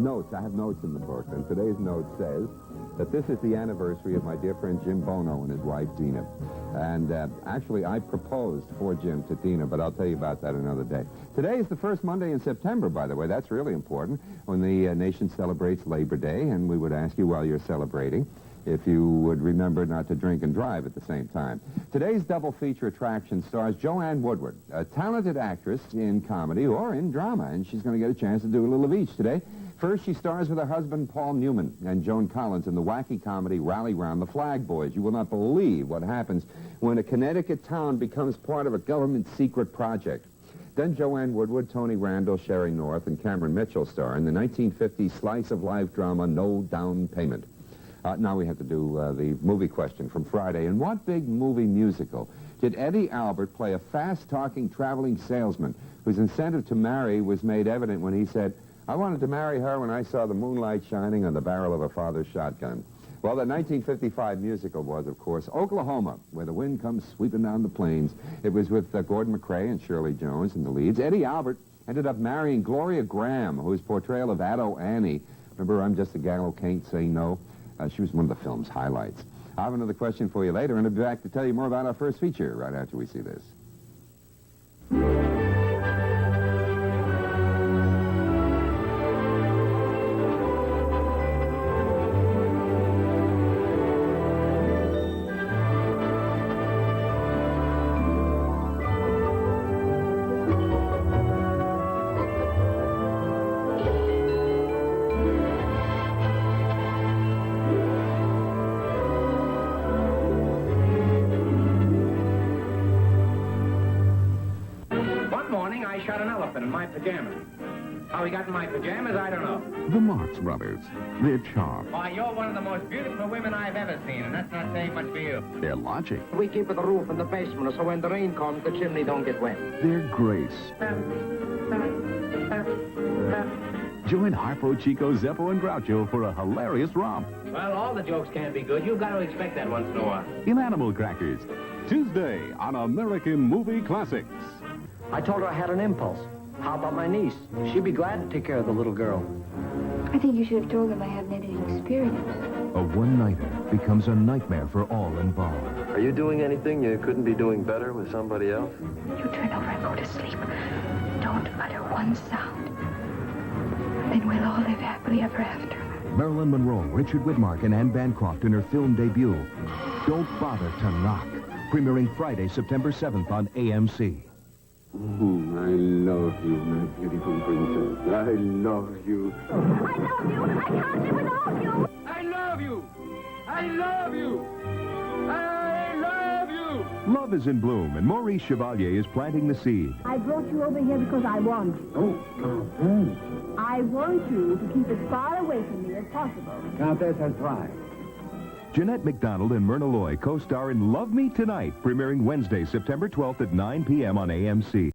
notes. I have notes in the book, and today's note says that this is the anniversary of my dear friend Jim Bono and his wife Dina. And actually, I proposed for Jim to Dina, but I'll tell you about that another day. Today is the first Monday in September, by the way. That's really important, when the nation celebrates Labor Day, and we would ask you while you're celebrating if you would remember not to drink and drive at the same time. Today's double feature attraction stars Joanne Woodward, a talented actress in comedy or in drama, and she's going to get a chance to do a little of each today. First, she stars with her husband, Paul Newman, and Joan Collins in the wacky comedy Rally Round the Flag Boys. You will not believe what happens when a Connecticut town becomes part of a government secret project. Then Joanne Woodward, Tony Randall, Sherry North, and Cameron Mitchell star in the 1950s slice-of-life drama No Down Payment. Now we have to do the movie question from Friday. In what big movie musical did Eddie Albert play a fast-talking traveling salesman whose incentive to marry was made evident when he said, "I wanted to marry her when I saw the moonlight shining on the barrel of her father's shotgun"? Well, the 1955 musical was, of course, Oklahoma, where the wind comes sweeping down the plains. It was with Gordon McRae and Shirley Jones in the leads. Eddie Albert ended up marrying Gloria Graham, whose portrayal of Addo Annie, remember I'm Just a Gal Who Can't Say No? She was one of the film's highlights. I have another question for you later, and I'll be back to tell you more about our first feature right after we see this. I shot an elephant in my pajamas. How he got in my pajamas, I don't know. The Marx Brothers. Their charm. Why, you're one of the most beautiful women I've ever seen, and that's not saying much for you. Their logic. We keep the roof in the basement, so when the rain comes, the chimney don't get wet. Their grace. Join Harpo, Chico, Zeppo, and Groucho for a hilarious romp. Well, all the jokes can't be good. You've got to expect that once in a while. In Animal Crackers. Tuesday on American Movie Classics. I told her I had an impulse. How about my niece? She'd be glad to take care of the little girl. I think you should have told them I haven't had any experience. A one-nighter becomes a nightmare for all involved. Are you doing anything you couldn't be doing better with somebody else? You turn over and go to sleep. Don't utter one sound. Then we'll all live happily ever after. Marilyn Monroe, Richard Widmark, and Anne Bancroft in her film debut, Don't Bother to Knock. Premiering Friday, September 7th on AMC. I love you, my beautiful princess. I love you. I love you! I can't live without you! I love you! I love you! I love you! Love is in bloom, and Maurice Chevalier is planting the seed. I brought you over here because I want you. Oh, Countess. I want you to keep as far away from me as possible. Countess has tried. Jeanette MacDonald and Myrna Loy co-star in Love Me Tonight, premiering Wednesday, September 12th at 9 p.m. on AMC.